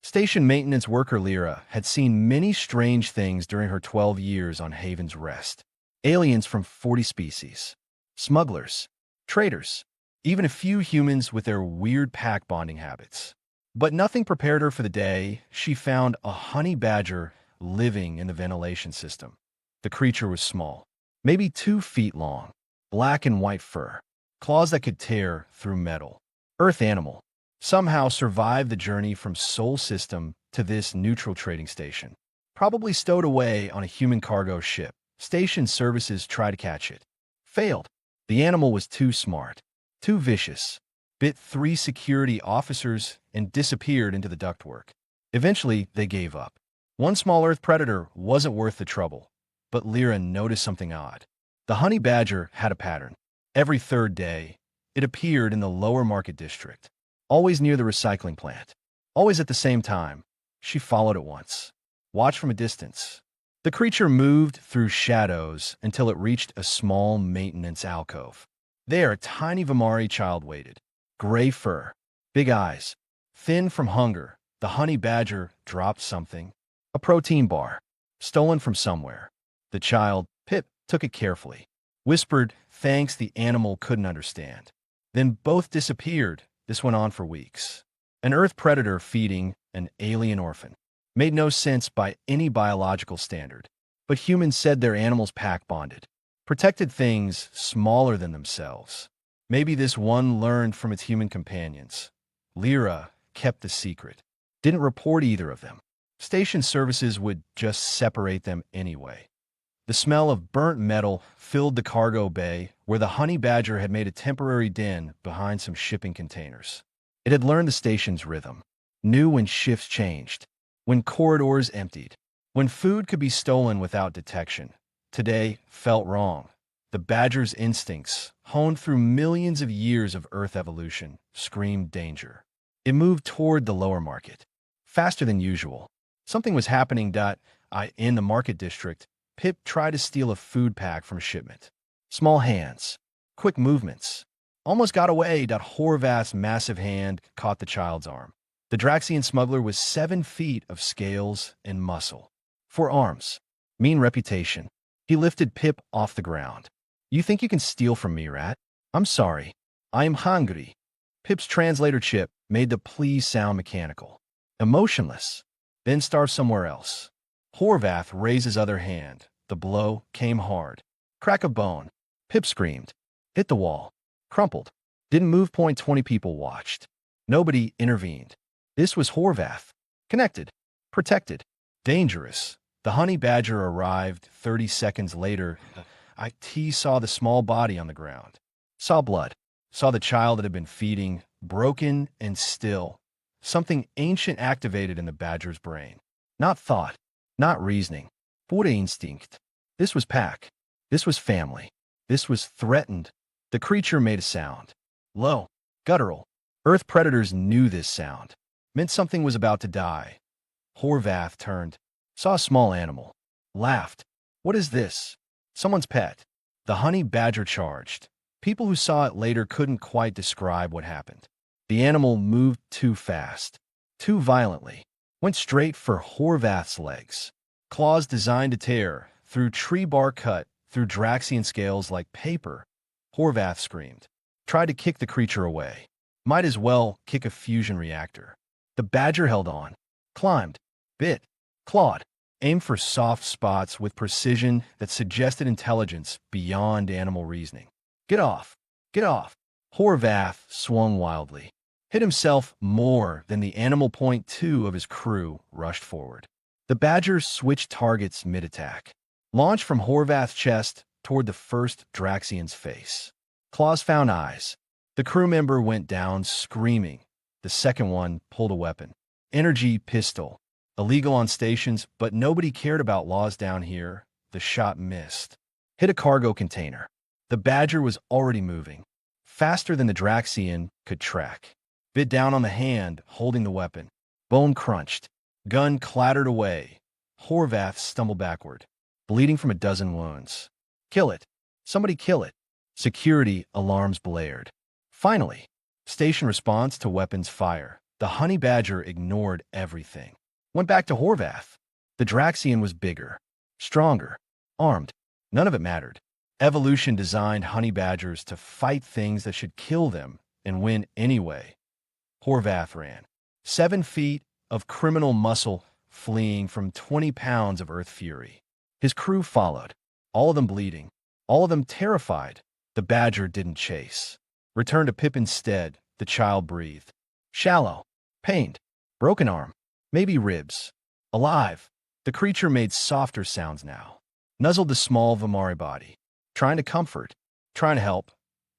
Station maintenance worker Lyra had seen many strange things during her 12 years on Haven's Rest. Aliens from 40 species, smugglers, traders, even a few humans with their weird pack bonding habits. But nothing prepared her for the day she found a honey badger living in the ventilation system. The creature was small, maybe 2 feet long, black and white fur, claws that could tear through metal. Earth animal. Somehow survived the journey from Sol System to this neutral trading station. Probably stowed away on a human cargo ship. Station services tried to catch it. Failed. The animal was too smart, too vicious. Bit 3 security officers and disappeared into the ductwork. Eventually, they gave up. One small Earth predator wasn't worth the trouble. But Lyra noticed something odd. The honey badger had a pattern. Every 3rd day, it appeared in the lower market district. Always near the recycling plant. Always at the same time. She followed it once. Watched from a distance. The creature moved through shadows until it reached a small maintenance alcove. There, a tiny Vamari child waited. Gray fur. Big eyes. Thin from hunger. The honey badger dropped something. A protein bar. Stolen from somewhere. The child, Pip, took it carefully. Whispered, thanks the animal couldn't understand. Then both disappeared. This went on for weeks. An Earth predator feeding an alien orphan. Made no sense by any biological standard. But humans said their animals pack bonded. Protected things smaller than themselves. Maybe this one learned from its human companions. Lyra kept the secret. Didn't report either of them. Station services would just separate them anyway. The smell of burnt metal filled the cargo bay where the honey badger had made a temporary den behind some shipping containers. It had learned the station's rhythm, knew when shifts changed, when corridors emptied, when food could be stolen without detection. Today felt wrong. The badger's instincts, honed through millions of years of Earth evolution, screamed danger. It moved toward the lower market, faster than usual. Something was happening. In the market district, Pip tried to steal a food pack from a shipment. Small hands, quick movements. Almost got away. Horvath's massive hand caught the child's arm. The Draxian smuggler was 7 feet of scales and muscle. 4 arms. Mean reputation. He lifted Pip off the ground. You think you can steal from me, rat? I'm sorry. I am hungry. Pip's translator chip made the please sound mechanical. Emotionless. Then starve somewhere else. Horvath raised his other hand. The blow came hard. Crack of bone. Pip screamed. Hit the wall. Crumpled. Didn't move. 20 people watched. Nobody intervened. This was Horvath. Connected. Protected. Dangerous. The honey badger arrived 30 seconds later. IT saw the small body on the ground. Saw blood. Saw the child that had been feeding, broken and still. Something ancient activated in the badger's brain. Not thought. Not reasoning. Pure instinct. This was pack. This was family. This was threatened. The creature made a sound. Low. Guttural. Earth predators knew this sound. Meant something was about to die. Horvath turned. Saw a small animal. Laughed. What is this? Someone's pet. The honey badger charged. People who saw it later couldn't quite describe what happened. The animal moved too fast. Too violently. Went straight for Horvath's legs. Claws designed to tear, through tree bark cut, through Draxian scales like paper. Horvath screamed. Tried to kick the creature away. Might as well kick a fusion reactor. The badger held on. Climbed. Bit. Clawed. Aimed for soft spots with precision that suggested intelligence beyond animal reasoning. Get off. Get off. Horvath swung wildly. Hit himself more than the animal. 2 of his crew rushed forward. The badger switched targets mid-attack. Launched from Horvath's chest toward the first Draxian's face. Claws found eyes. The crew member went down screaming. The second one pulled a weapon. Energy pistol. Illegal on stations, but nobody cared about laws down here. The shot missed. Hit a cargo container. The badger was already moving. Faster than the Draxian could track. Bit down on the hand, holding the weapon. Bone crunched. Gun clattered away. Horvath stumbled backward, bleeding from a dozen wounds. Kill it. Somebody kill it. Security alarms blared. Finally, station response to weapons fire. The honey badger ignored everything. Went back to Horvath. The Draxian was bigger, stronger, armed. None of it mattered. Evolution designed honey badgers to fight things that should kill them and win anyway. Horvath ran. 7 feet of criminal muscle fleeing from 20 pounds of earth fury. His crew followed, all of them bleeding, all of them terrified. The badger didn't chase. Returned to Pip instead. The child breathed. Shallow, pained, broken arm, maybe ribs. Alive. The creature made softer sounds now. Nuzzled the small Vamari body. Trying to comfort, trying to help.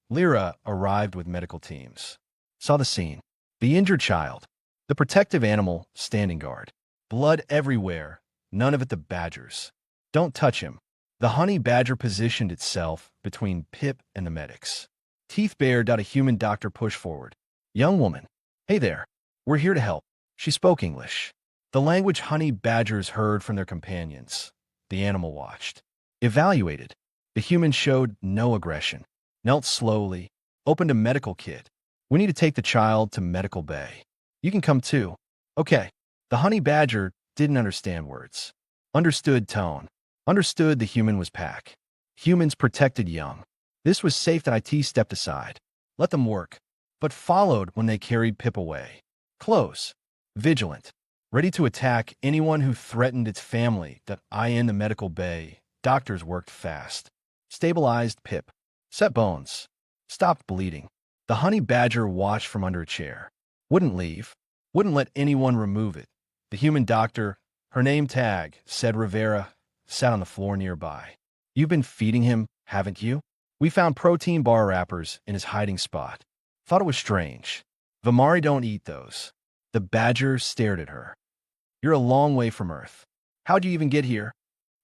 Lyra arrived with medical teams. Saw the scene. The injured child. The protective animal standing guard. Blood everywhere. None of it the badger's. Don't touch him. The honey badger positioned itself between Pip and the medics. Teeth bared out, a human doctor pushed forward. Young woman. Hey there. We're here to help. She spoke English. The language honey badgers heard from their companions. The animal watched. Evaluated. The human showed no aggression. Knelt slowly. Opened a medical kit. We need to take the child to medical bay. You can come too. Okay. The honey badger didn't understand words. Understood tone. Understood the human was pack. Humans protected young. This was safe that IT stepped aside. Let them work. But followed when they carried Pip away. Close. Vigilant. Ready to attack anyone who threatened its family. That in the medical bay. Doctors worked fast. Stabilized Pip. Set bones. Stopped bleeding. The honey badger watched from under a chair. Wouldn't leave. Wouldn't let anyone remove it. The human doctor, her name tag, said Rivera, sat on the floor nearby. You've been feeding him, haven't you? We found protein bar wrappers in his hiding spot. Thought it was strange. Vamari don't eat those. The badger stared at her. You're a long way from Earth. How'd you even get here?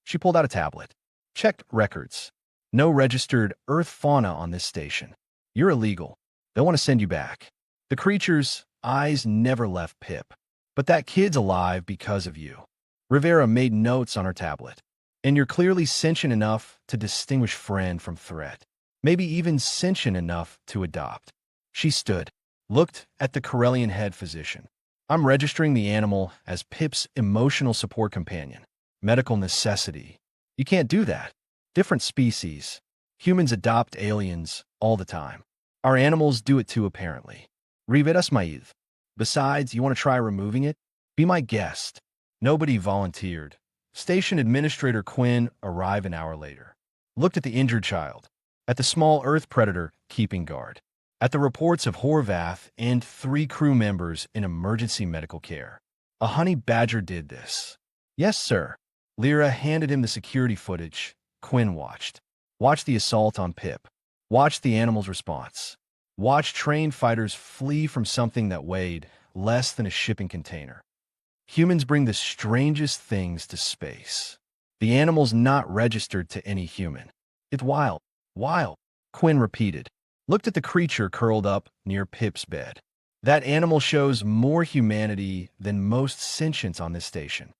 She pulled out a tablet. Checked records. No registered Earth fauna on this station. You're illegal. They'll want to send you back. The creature's eyes never left Pip. But that kid's alive because of you. Rivera made notes on her tablet. And you're clearly sentient enough to distinguish friend from threat. Maybe even sentient enough to adopt. She stood, looked at the Corellian head physician. I'm registering the animal as Pip's emotional support companion. Medical necessity. You can't do that. Different species. Humans adopt aliens all the time. Our animals do it too, apparently. Rivetas Maïd. Besides, you want to try removing it? Be my guest. Nobody volunteered. Station Administrator Quinn arrived an hour later. Looked at the injured child. At the small Earth predator keeping guard. At the reports of Horvath and 3 crew members in emergency medical care. A honey badger did this. Yes, sir. Lyra handed him the security footage. Quinn watched. Watched the assault on Pip. Watched the animal's response. Watched trained fighters flee from something that weighed less than a shipping container. Humans bring the strangest things to space. The animal's not registered to any human. It's wild. Wild. Quinn repeated. Looked at the creature curled up near Pip's bed. That animal shows more humanity than most sentients on this station.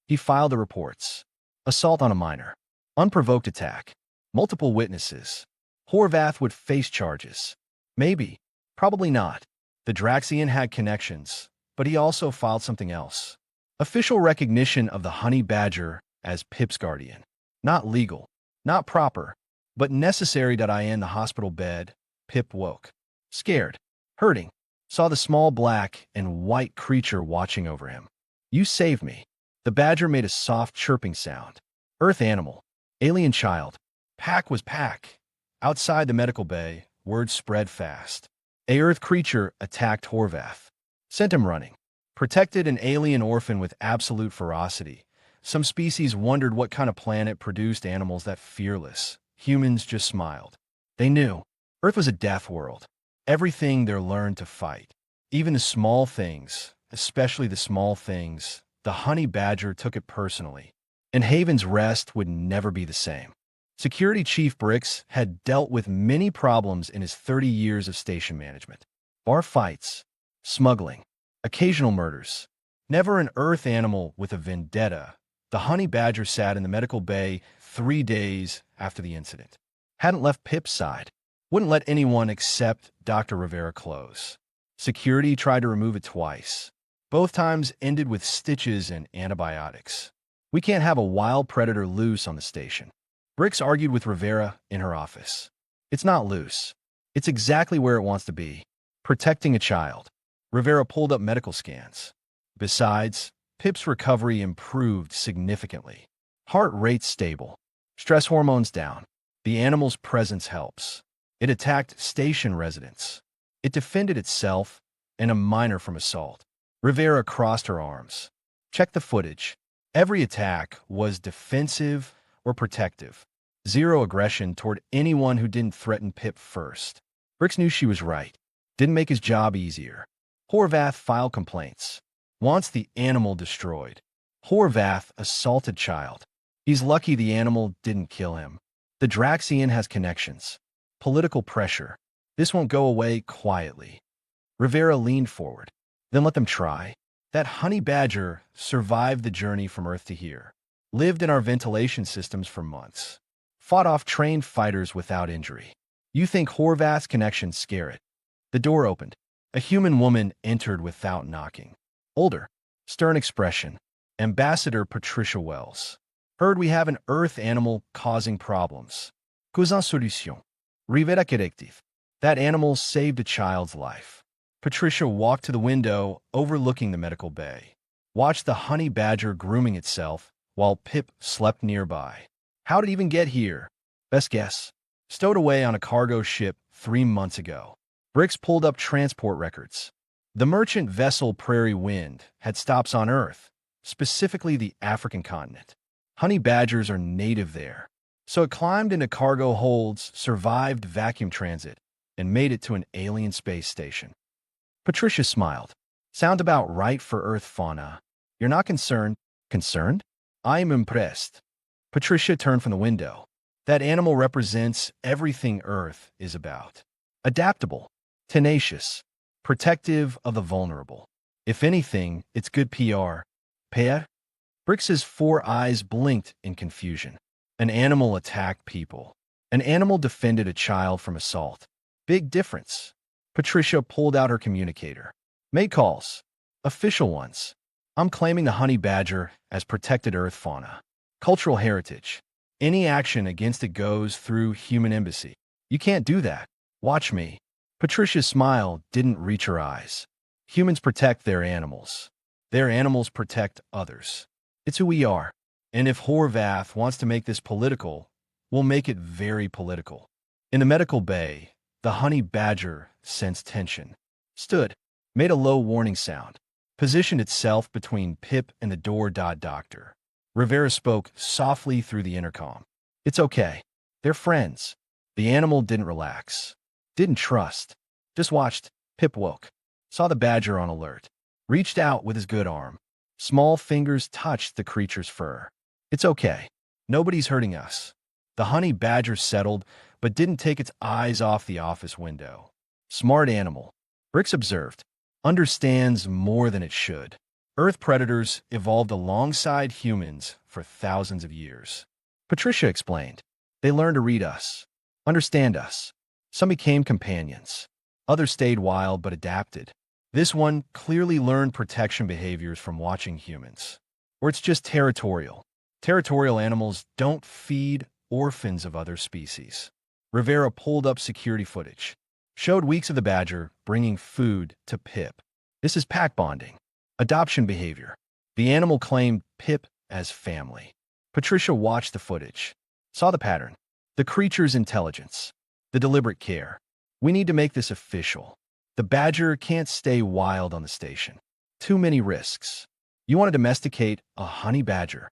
He filed the reports. Assault on a minor. Unprovoked attack. Multiple witnesses. Horvath would face charges. Maybe. Probably not. The Draxian had connections, but he also filed something else. Official recognition of the honey badger as Pip's guardian. Not legal. Not proper. But necessary. In the hospital bed, Pip woke. Scared. Hurting. Saw the small black and white creature watching over him. You saved me. The badger made a soft chirping sound. Earth animal. Alien child. Pack was pack. Outside the medical bay, word spread fast. A Earth creature attacked Horvath. Sent him running. Protected an alien orphan with absolute ferocity. Some species wondered what kind of planet produced animals that fearless. Humans just smiled. They knew. Earth was a death world. Everything there learned to fight. Even the small things, especially the small things, the honey badger took it personally. And Haven's Rest would never be the same. Security Chief Bricks had dealt with many problems in his 30 years of station management. Bar fights, smuggling, occasional murders. Never an Earth animal with a vendetta. The honey badger sat in the medical bay 3 days after the incident. Hadn't left Pip's side. Wouldn't let anyone except Dr. Rivera close. Security tried to remove it twice. Both times ended with stitches and antibiotics. We can't have a wild predator loose on the station. Bricks argued with Rivera in her office. It's not loose. It's exactly where it wants to be. Protecting a child. Rivera pulled up medical scans. Besides, Pip's recovery improved significantly. Heart rate stable. Stress hormones down. The animal's presence helps. It attacked station residents. It defended itself and a minor from assault. Rivera crossed her arms. Check the footage. Every attack was defensive or protective. Zero aggression toward anyone who didn't threaten Pip first. Bricks knew she was right. Didn't make his job easier. Horvath filed complaints. Wants the animal destroyed. Horvath assaulted child. He's lucky the animal didn't kill him. The Draxian has connections. Political pressure. This won't go away quietly. Rivera leaned forward. Then let them try. That honey badger survived the journey from Earth to here. Lived in our ventilation systems for months. Fought off trained fighters without injury. You think Horvath's connections scare it? The door opened. A human woman entered without knocking. Older. Stern expression. Ambassador Patricia Wells. Heard we have an Earth animal causing problems. Cousin solution. Rivera corrective. That animal saved a child's life. Patricia walked to the window overlooking the medical bay. Watched the honey badger grooming itself while Pip slept nearby. How did it even get here? Best guess. Stowed away on a cargo ship 3 months ago. Bricks pulled up transport records. The merchant vessel Prairie Wind had stops on Earth, specifically the African continent. Honey badgers are native there. So it climbed into cargo holds, survived vacuum transit, and made it to an alien space station. Patricia smiled. Sound about right for Earth fauna. You're not concerned? Concerned? I am impressed. Patricia turned from the window. That animal represents everything Earth is about. Adaptable, tenacious, protective of the vulnerable. If anything, it's good PR. PR? Bricks's 4 eyes blinked in confusion. An animal attacked people. An animal defended a child from assault. Big difference. Patricia pulled out her communicator. Made calls. Official ones. I'm claiming the honey badger as protected Earth fauna. Cultural heritage. Any action against it goes through human embassy. You can't do that. Watch me. Patricia's smile didn't reach her eyes. Humans protect their animals. Their animals protect others. It's who we are. And if Horvath wants to make this political, we'll make it very political. In the medical bay, the honey badger sensed tension. Stood. Made a low warning sound. Positioned itself between Pip and the door. Doctor. Rivera spoke softly through the intercom. It's okay. They're friends. The animal didn't relax. Didn't trust. Just watched. Pip woke. Saw the badger on alert. Reached out with his good arm. Small fingers touched the creature's fur. It's okay. Nobody's hurting us. The honey badger settled, but didn't take its eyes off the office window. Smart animal. Bricks observed. Understands more than it should. Earth predators evolved alongside humans for thousands of years. Patricia explained. They learned to read us, understand us. Some became companions. Others stayed wild but adapted. This one clearly learned protection behaviors from watching humans. Or it's just territorial. Territorial animals don't feed orphans of other species. Rivera pulled up security footage. Showed weeks of the badger bringing food to Pip. This is pack bonding. Adoption behavior. The animal claimed Pip as family. Patricia watched the footage. Saw the pattern. The creature's intelligence. The deliberate care. We need to make this official. The badger can't stay wild on the station. Too many risks. You want to domesticate a honey badger?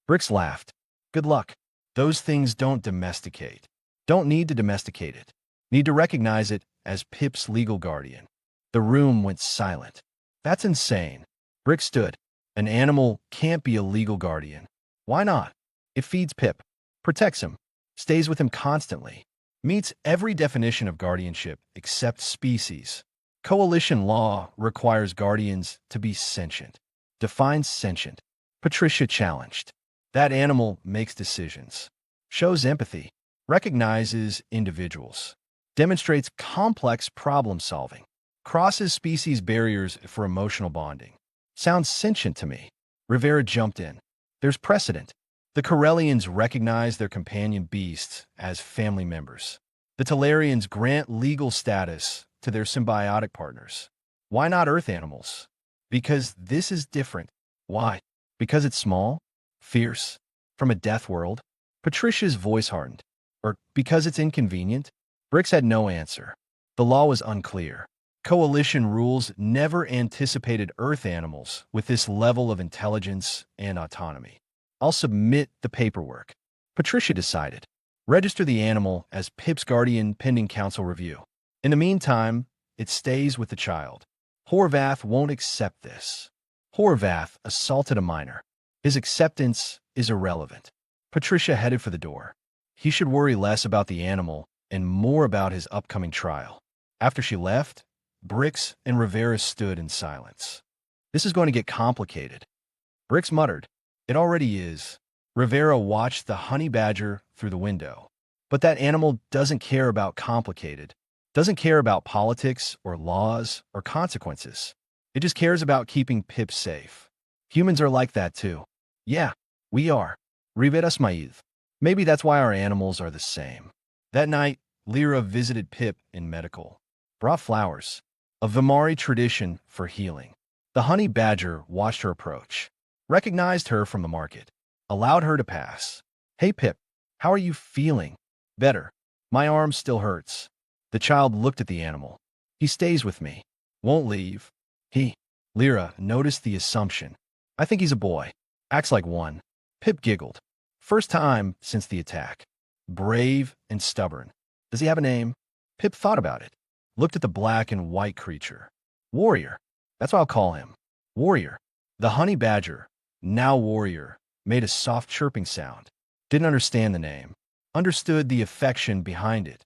Bricks laughed. Good luck. Those things don't domesticate. Don't need to domesticate it. Need to recognize it as Pip's legal guardian. The room went silent. That's insane. Brick stood. An animal can't be a legal guardian. Why not? It feeds Pip, protects him, stays with him constantly, meets every definition of guardianship except species. Coalition law requires guardians to be sentient. Defines sentient. Patricia challenged. That animal makes decisions, shows empathy, recognizes individuals, demonstrates complex problem solving. Crosses species barriers for emotional bonding. Sounds sentient to me. Rivera jumped in. There's precedent. The Corellians recognize their companion beasts as family members. The Talarians grant legal status to their symbiotic partners. Why not Earth animals? Because this is different. Why? Because it's small, fierce, from a death world? Patricia's voice hardened. Or because it's inconvenient? Brix had no answer. The law was unclear. Coalition rules never anticipated Earth animals with this level of intelligence and autonomy. I'll submit the paperwork. Patricia decided. Register the animal as Pip's guardian pending council review. In the meantime, it stays with the child. Horvath won't accept this. Horvath assaulted a minor. His acceptance is irrelevant. Patricia headed for the door. He should worry less about the animal and more about his upcoming trial. After she left, Brix and Rivera stood in silence. This is going to get complicated. Brix muttered, "It already is." Rivera watched the honey badger through the window. But that animal doesn't care about complicated, doesn't care about politics or laws or consequences. It just cares about keeping Pip safe. Humans are like that too. Yeah, we are. Rivera smiled. Maybe that's why our animals are the same. That night, Lyra visited Pip in medical. Brought flowers. A Vimari tradition for healing. The honey badger watched her approach. Recognized her from the market. Allowed her to pass. "Hey Pip, how are you feeling?" "Better. My arm still hurts." The child looked at the animal. "He stays with me. Won't leave." "He." Lyra noticed the assumption. "I think he's a boy. Acts like one." Pip giggled. First time since the attack. Brave and stubborn. "Does he have a name?" Pip thought about it. Looked at the black and white creature. "Warrior. That's what I'll call him. Warrior." The honey badger, now Warrior, made a soft chirping sound. Didn't understand the name. Understood the affection behind it.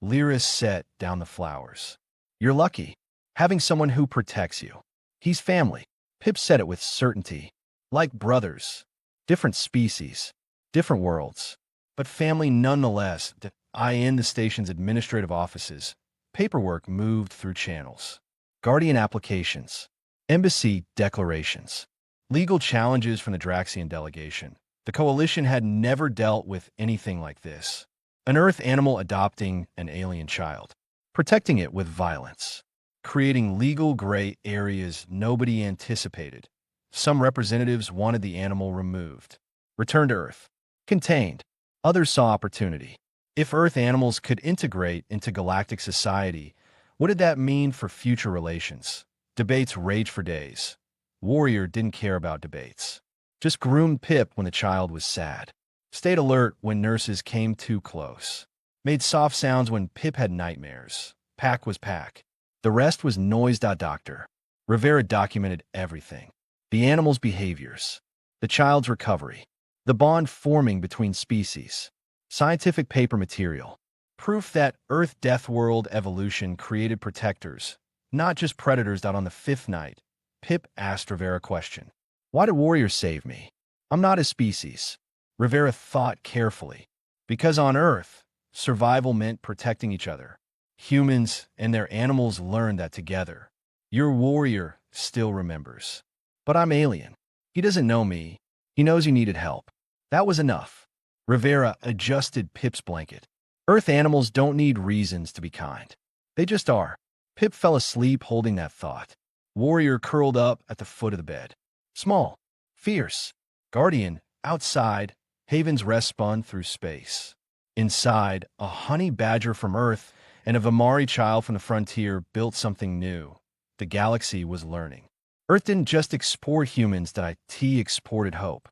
Lyra set down the flowers. "You're lucky, having someone who protects you. He's family." Pip said it with certainty. Like brothers. Different species. Different worlds. But family nonetheless. In the station's administrative offices, paperwork moved through channels. Guardian applications. Embassy declarations. Legal challenges from the Draxian delegation. The Coalition had never dealt with anything like this. An Earth animal adopting an alien child. Protecting it with violence. Creating legal gray areas nobody anticipated. Some representatives wanted the animal removed. Returned to Earth. Contained. Others saw opportunity. If Earth animals could integrate into galactic society, what did that mean for future relations? Debates raged for days. Warrior didn't care about debates. Just groomed Pip when the child was sad. Stayed alert when nurses came too close. Made soft sounds when Pip had nightmares. Pack was pack. The rest was noise. Doctor. Rivera documented everything. The animal's behaviors. The child's recovery. The bond forming between species. Scientific paper material. Proof that Earth-Death World evolution created protectors, not just predators. On the fifth night, Pip asked Rivera a question. "Why did Warrior save me? I'm not his species." Rivera thought carefully. Because on Earth, survival meant protecting each other. Humans and their animals learned that together. Your Warrior still remembers. But I'm alien. He doesn't know me. He knows you needed help. That was enough. Rivera adjusted Pip's blanket. Earth animals don't need reasons to be kind. They just are. Pip fell asleep holding that thought. Warrior curled up at the foot of the bed. Small, fierce, guardian, outside, Haven's Rest spun through space. Inside, a honey badger from Earth and a Vimari child from the frontier built something new. The galaxy was learning. Earth didn't just export humans, it exported hope.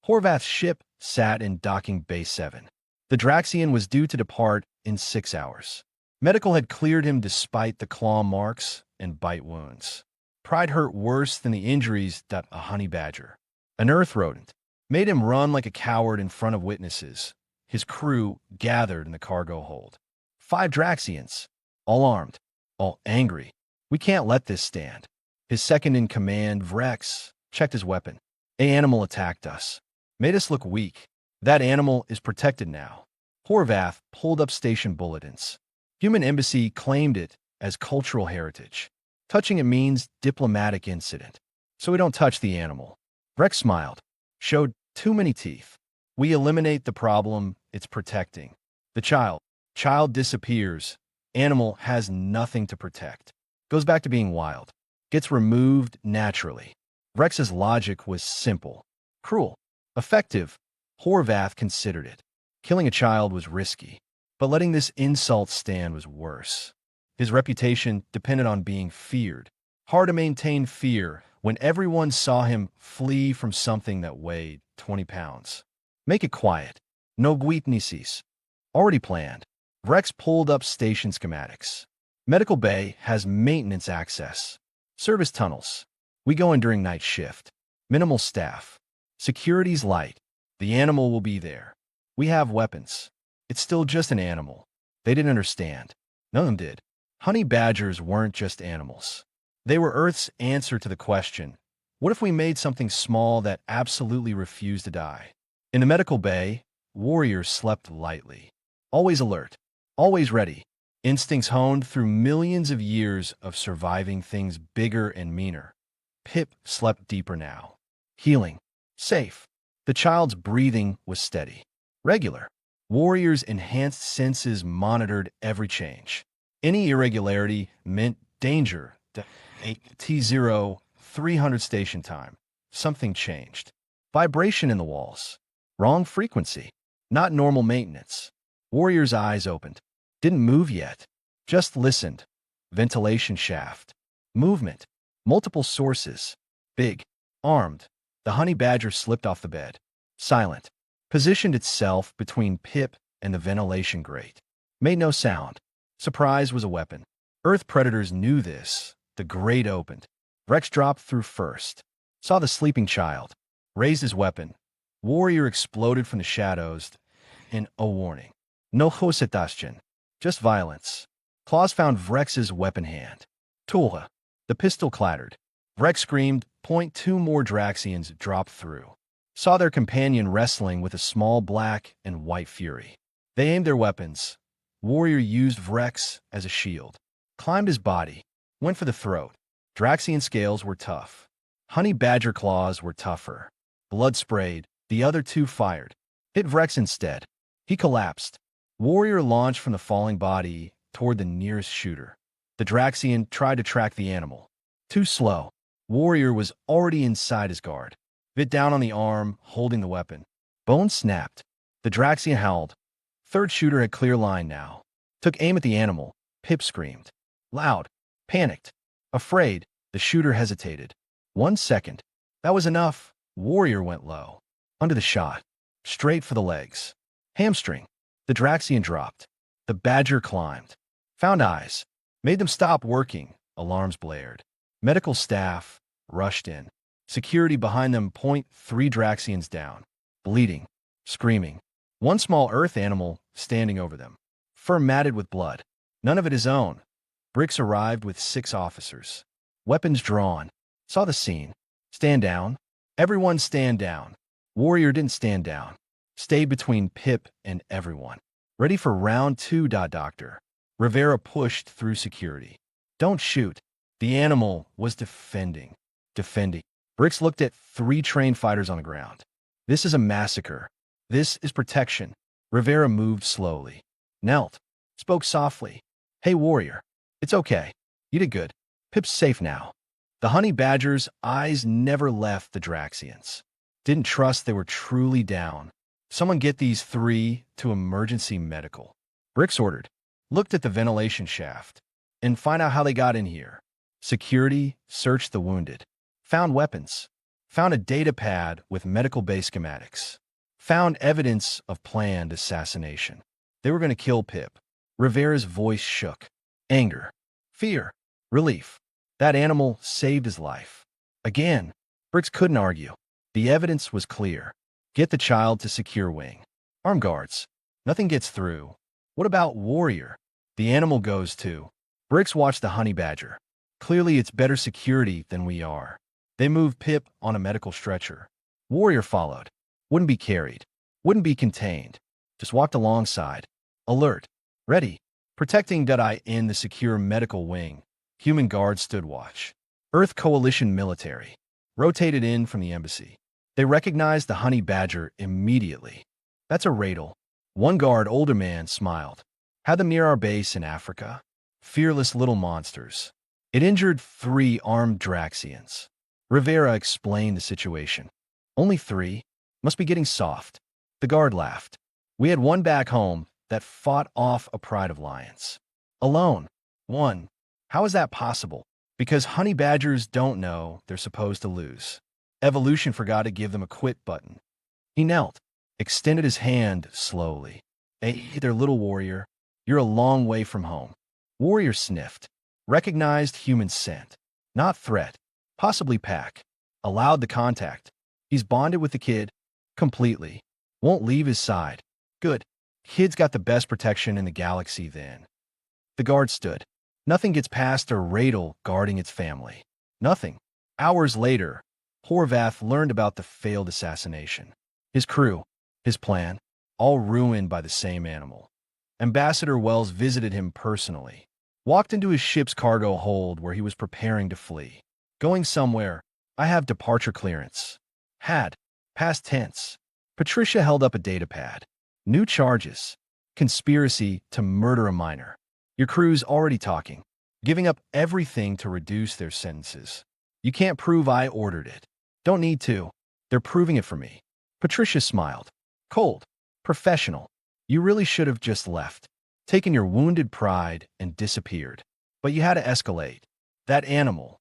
Horvath's ship sat in docking Bay 7. The Draxian was due to depart in 6 hours. Medical had cleared him despite the claw marks and bite wounds. Pride hurt worse than the injuries. A honey badger, an Earth rodent, made him run like a coward in front of witnesses. His crew gathered in the cargo hold. 5 Draxians, all armed, all angry. "We can't let this stand." His second-in-command, Vrex, checked his weapon. "An animal attacked us. Made us look weak. That animal is protected now." Horvath pulled up station bulletins. Human Embassy claimed it as cultural heritage. Touching it means diplomatic incident. So we don't touch the animal. Rex smiled, showed too many teeth. We eliminate the problem it's protecting. The child. Child disappears. Animal has nothing to protect. Goes back to being wild. Gets removed naturally. Rex's logic was simple. Cruel. Effective. Horvath considered it. Killing a child was risky. But letting this insult stand was worse. His reputation depended on being feared. Hard to maintain fear when everyone saw him flee from something that weighed 20 pounds. Make it quiet. No witnesses. Already planned. Rex pulled up station schematics. Medical bay has maintenance access. Service tunnels. We go in during night shift. Minimal staff. Security's light. The animal will be there. We have weapons. It's still just an animal. They didn't understand. None of them did. Honey badgers weren't just animals. They were Earth's answer to the question, what if we made something small that absolutely refused to die? In the medical bay, warriors slept lightly. Always alert. Always ready. Instincts honed through millions of years of surviving things bigger and meaner. Pip slept deeper now. Healing. Safe. The child's breathing was steady. Regular. Warriors' enhanced senses monitored every change. Any irregularity meant danger. T0, 300 station time. Something changed. Vibration in the walls. Wrong frequency. Not normal maintenance. Warrior's eyes opened. Didn't move yet. Just listened. Ventilation shaft. Movement. Multiple sources. Big. Armed. The honey badger slipped off the bed. Silent. Positioned itself between Pip and the ventilation grate. Made no sound. Surprise was a weapon. Earth predators knew this. The grate opened. Rex dropped through first. Saw the sleeping child. Raised his weapon. Warrior exploded from the shadows. In a warning. No hositation. Just violence. Claws found Rex's weapon hand. Tula. The pistol clattered. Rex screamed. Two more Draxians dropped through. Saw their companion wrestling with a small black and white fury. They aimed their weapons. Warrior used Rex as a shield. Climbed his body. Went for the throat. Draxian scales were tough. Honey badger claws were tougher. Blood sprayed. The other two fired. Hit Rex instead. He collapsed. Warrior launched from the falling body toward the nearest shooter. The Draxian tried to track the animal. Too slow. Warrior was already inside his guard. Bit down on the arm, holding the weapon. Bone snapped. The Draxian howled. Third shooter had clear line now. Took aim at the animal. Pip screamed. Loud. Panicked. Afraid. The shooter hesitated. 1 second. That was enough. Warrior went low. Under the shot. Straight for the legs. Hamstring. The Draxian dropped. The badger climbed. Found eyes. Made them stop working. Alarms blared. Medical staff rushed in. Security behind them. 3 Draxians down. Bleeding. Screaming. One small earth animal standing over them. Fur matted with blood. None of it his own. Bricks arrived with 6 officers. Weapons drawn. Saw the scene. Stand down. Everyone stand down. Warrior didn't stand down. Stayed between Pip and everyone. Ready for round 2. Doctor. Rivera pushed through security. Don't shoot. The animal was defending. Defending. Bricks looked at 3 trained fighters on the ground. This is a massacre. This is protection. Rivera moved slowly. Knelt. Spoke softly. Hey, warrior. It's okay. You did good. Pip's safe now. The honey badger's eyes never left the Draxians. Didn't trust they were truly down. Someone get these 3 to emergency medical. Bricks ordered. Looked at the ventilation shaft. And find out how they got in here. Security searched the wounded. Found weapons. Found a data pad with medical bay schematics. Found evidence of planned assassination. They were going to kill Pip. Rivera's voice shook. Anger. Fear. Relief. That animal saved his life. Again, Bricks couldn't argue. The evidence was clear. Get the child to secure wing. Arm guards. Nothing gets through. What about warrior? The animal goes too. Bricks watched the honey badger. Clearly it's better security than we are. They moved Pip on a medical stretcher. Warrior followed. Wouldn't be carried. Wouldn't be contained. Just walked alongside. Alert. Ready. Protecting I in the secure medical wing. Human guards stood watch. Earth Coalition military rotated in from the embassy. They recognized the honey badger immediately. That's a Radel. One guard, older man, smiled. Had them near our base in Africa. Fearless little monsters. It injured 3 armed Draxians. Rivera explained the situation. Only 3? Must be getting soft. The guard laughed. We had one back home that fought off a pride of lions. Alone. One. How is that possible? Because honey badgers don't know they're supposed to lose. Evolution forgot to give them a quit button. He knelt, extended his hand slowly. Hey, there, little warrior. You're a long way from home. Warrior sniffed. Recognized human scent. Not threat. Possibly pack. Allowed the contact. He's bonded with the kid. Completely. Won't leave his side. Good. Kid's got the best protection in the galaxy then. The guard stood. Nothing gets past a Radel guarding its family. Nothing. Hours later, Horvath learned about the failed assassination. His crew, his plan, all ruined by the same animal. Ambassador Wells visited him personally. Walked into his ship's cargo hold where he was preparing to flee. Going somewhere. I have departure clearance. Had. Past tense. Patricia held up a datapad. New charges. Conspiracy to murder a minor. Your crew's already talking. Giving up everything to reduce their sentences. You can't prove I ordered it. Don't need to. They're proving it for me. Patricia smiled. Cold. Professional. You really should have just left. Taken your wounded pride and disappeared. But you had to escalate. That animal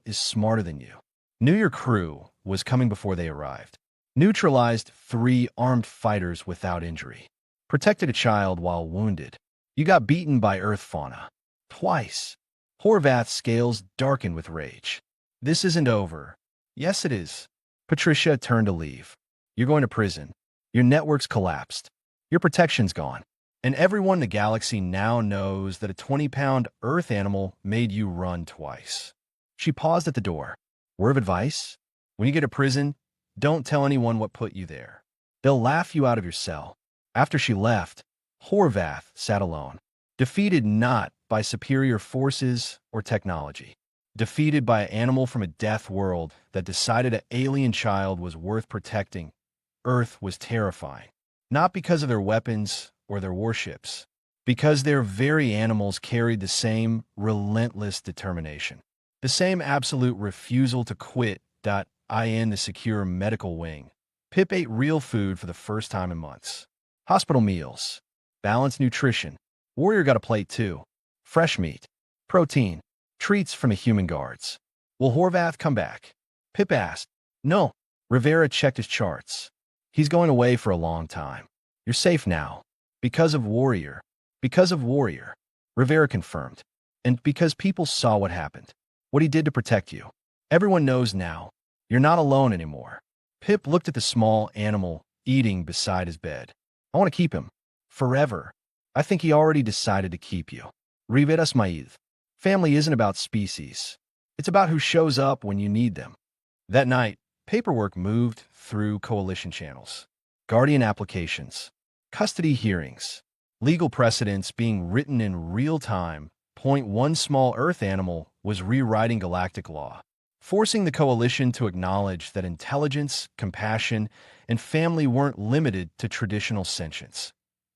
is smarter than you. Knew your crew was coming before they arrived. Neutralized 3 armed fighters without injury. Protected a child while wounded. You got beaten by Earth fauna. Twice. Horvath's scales darkened with rage. This isn't over. Yes, it is. Patricia turned to leave. You're going to prison. Your network's collapsed. Your protection's gone. And everyone in the galaxy now knows that a 20-pound Earth animal made you run twice. She paused at the door. Word of advice? When you get to prison, don't tell anyone what put you there. They'll laugh you out of your cell. After she left, Horvath sat alone, defeated not by superior forces or technology, defeated by an animal from a death world that decided an alien child was worth protecting. Earth was terrifying, not because of their weapons or their warships, because their very animals carried the same relentless determination, the same absolute refusal to quit. In the secure medical wing, Pip ate real food for the first time in months. Hospital meals, balanced nutrition. Warrior got a plate too. Fresh meat, protein, treats from the human guards. Will Horvath come back? Pip asked. No. Rivera checked his charts. He's going away for a long time. You're safe now. Because of Warrior. Because of Warrior. Rivera confirmed. And because people saw what happened. What he did to protect you. Everyone knows now. You're not alone anymore. Pip looked at the small animal eating beside his bed. I want to keep him. Forever. I think he already decided to keep you. Riveras Maïd. Family isn't about species. It's about who shows up when you need them. That night, paperwork moved through coalition channels. Guardian applications. Custody hearings. Legal precedents being written in real time. One small Earth animal was rewriting galactic law, forcing the coalition to acknowledge that intelligence, compassion, and family weren't limited to traditional sentience.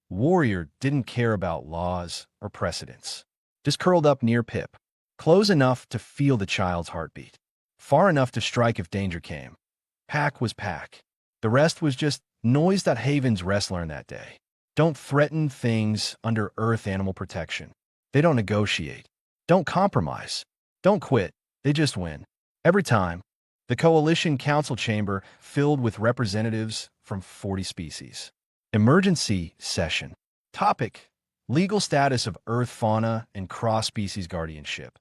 Warrior didn't care about laws or precedents. Just curled up near Pip, close enough to feel the child's heartbeat, far enough to strike if danger came. Pack was pack. The rest was just noise. Haven's rest learned that day. Don't threaten things under Earth animal protection. They don't negotiate. Don't compromise. Don't quit. They just win. Every time, the Coalition Council chamber filled with representatives from 40 species. Emergency session. Topic: legal status of Earth fauna and cross-species guardianship.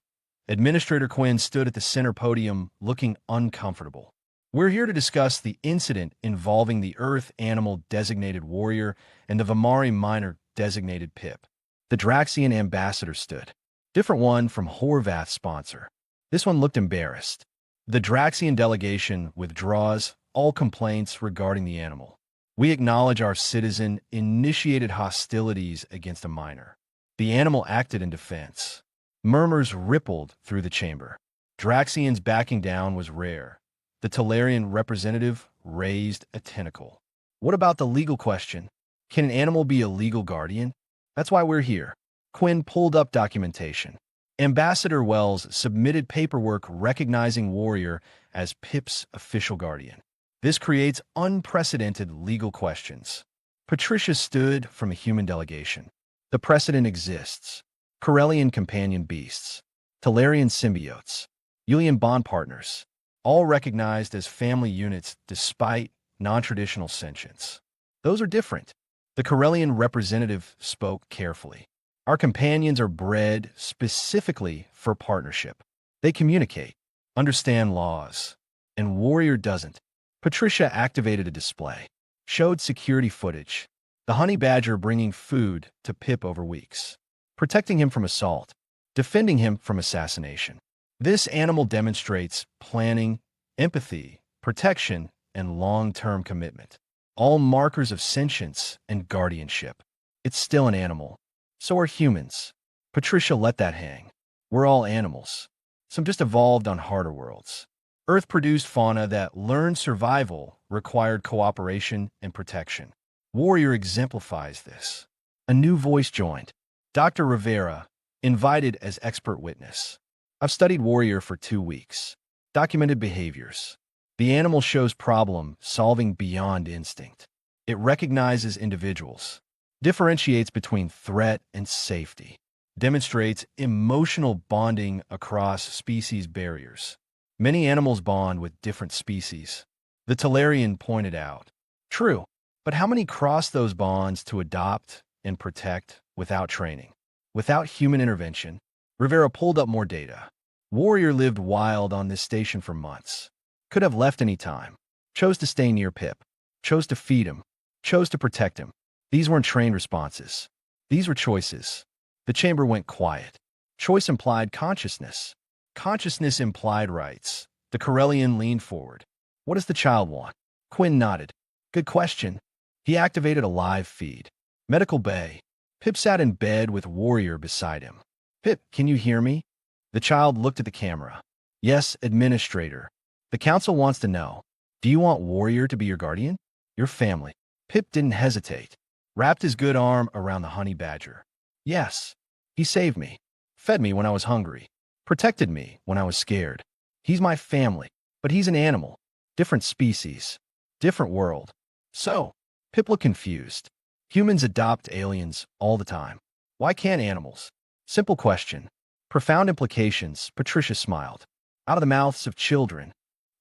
Administrator Quinn stood at the center podium looking uncomfortable. We're here to discuss the incident involving the Earth animal designated Warrior and the Vamari minor designated Pip. The Draxian ambassador stood. Different one from Horvath's sponsor. This one looked embarrassed. The Draxian delegation withdraws all complaints regarding the animal. We acknowledge our citizen initiated hostilities against a minor. The animal acted in defense. Murmurs rippled through the chamber. Draxian's backing down was rare. The Talarian representative raised a tentacle. What about the legal question? Can an animal be a legal guardian? That's why we're here. Quinn pulled up documentation. Ambassador Wells submitted paperwork recognizing Warrior as Pip's official guardian. This creates unprecedented legal questions. Patricia stood from a human delegation. The precedent exists. Corellian companion beasts, Talarian symbiotes, Yulian bond partners, all recognized as family units despite non-traditional sentience. Those are different. The Corellian representative spoke carefully. Our companions are bred specifically for partnership. They communicate, understand laws, and Warrior doesn't. Patricia activated a display, showed security footage, the honey badger bringing food to Pip over weeks, protecting him from assault, defending him from assassination. This animal demonstrates planning, empathy, protection, and long-term commitment, all markers of sentience and guardianship. It's still an animal. So are humans. Patricia let that hang. We're all animals. Some just evolved on harder worlds. Earth produced fauna that learned survival required cooperation and protection. Warrior exemplifies this. A new voice joined. Dr. Rivera, invited as expert witness. I've studied Warrior for 2 weeks. Documented behaviors. The animal shows problem-solving beyond instinct. It recognizes individuals, differentiates between threat and safety, demonstrates emotional bonding across species barriers. Many animals bond with different species. The Talarian pointed out. True, but how many cross those bonds to adopt and protect without training, without human intervention? Rivera pulled up more data. Warrior lived wild on this station for months. Could have left any time. Chose to stay near Pip. Chose to feed him. Chose to protect him. These weren't trained responses. These were choices. The chamber went quiet. Choice implied consciousness. Consciousness implied rights. The Corellian leaned forward. What does the child want? Quinn nodded. Good question. He activated a live feed. Medical bay. Pip sat in bed with Warrior beside him. Pip, can you hear me? The child looked at the camera. Yes, Administrator. The council wants to know. Do you want Warrior to be your guardian? Your family. Pip didn't hesitate. Wrapped his good arm around the honey badger. Yes. He saved me. Fed me when I was hungry. Protected me when I was scared. He's my family, but he's an animal. Different species. Different world. So, Pip looked confused. Humans adopt aliens all the time. Why can't animals? Simple question. Profound implications, Patricia smiled. Out of the mouths of children.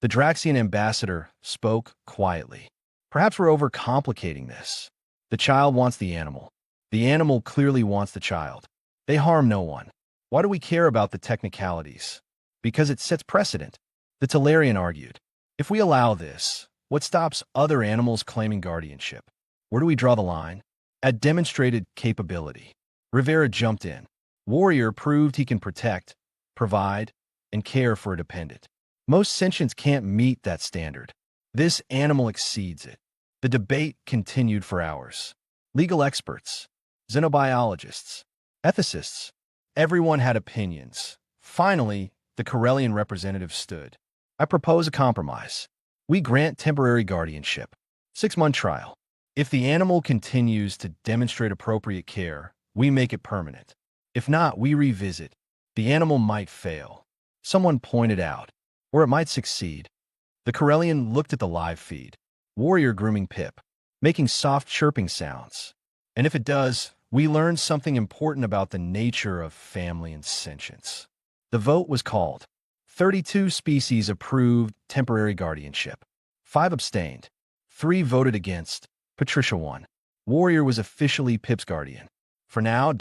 The Draxian ambassador spoke quietly. Perhaps we're overcomplicating this. The child wants the animal. The animal clearly wants the child. They harm no one. Why do we care about the technicalities? Because it sets precedent. The Talarian argued. If we allow this, what stops other animals claiming guardianship? Where do we draw the line? At demonstrated capability. Rivera jumped in. Warrior proved he can protect, provide, and care for a dependent. Most sentients can't meet that standard. This animal exceeds it. The debate continued for hours. Legal experts, xenobiologists, ethicists, everyone had opinions. Finally, the Corellian representative stood. I propose a compromise. We grant temporary guardianship. 6-month trial. If the animal continues to demonstrate appropriate care, we make it permanent. If not, we revisit. The animal might fail. Someone pointed out. Or it might succeed. The Corellian looked at the live feed. Warrior grooming Pip, making soft chirping sounds. And if it does, we learn something important about the nature of family and sentience. The vote was called. 32 species approved temporary guardianship. 5 abstained. 3 voted against. Patricia won. Warrior was officially Pip's guardian. For now,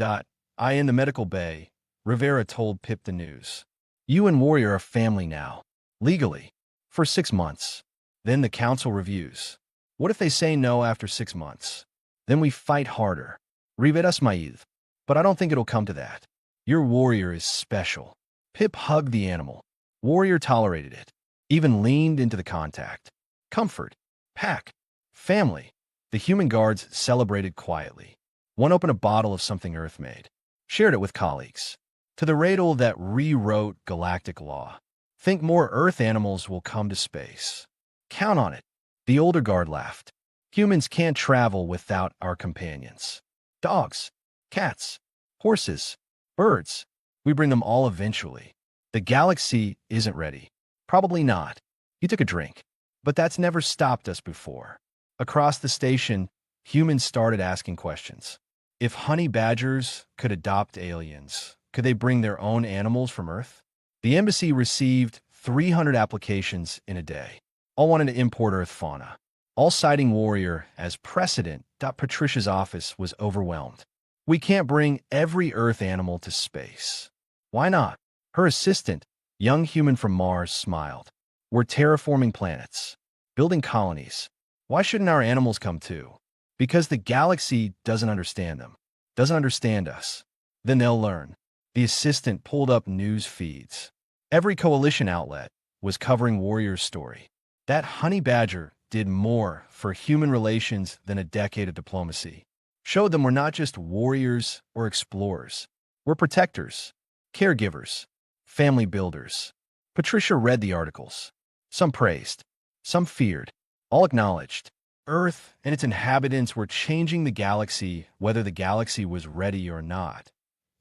I in the medical bay, Rivera told Pip the news. You and Warrior are family now. Legally. For 6 months. Then the council reviews. What if they say no after 6 months? Then we fight harder. Riveras maíz. But I don't think it'll come to that. Your Warrior is special. Pip hugged the animal. Warrior tolerated it. Even leaned into the contact. Comfort. Pack. Family. The human guards celebrated quietly. One opened a bottle of something Earth made. Shared it with colleagues. to the radar that rewrote galactic law. Think more Earth animals will come to space. Count on it. The older guard laughed. Humans can't travel without our companions. Dogs, cats, horses, birds. We bring them all eventually. The galaxy isn't ready. Probably not. He took a drink. But that's never stopped us before. Across the station, humans started asking questions. If honey badgers could adopt aliens, could they bring their own animals from Earth? The embassy received 300 applications in a day. All wanted to import Earth fauna. All citing Warrior as precedent. Patricia's office was overwhelmed. We can't bring every Earth animal to space. Why not? Her assistant, young human from Mars, smiled. We're terraforming planets, building colonies. Why shouldn't our animals come too? Because the galaxy doesn't understand them, doesn't understand us. Then they'll learn. The assistant pulled up news feeds. Every coalition outlet was covering Warrior's story. That honey badger did more for human relations than a decade of diplomacy. Showed them we're not just warriors or explorers. We're protectors, caregivers, family builders. Patricia read the articles. Some praised, some feared, all acknowledged. Earth and its inhabitants were changing the galaxy, whether the galaxy was ready or not.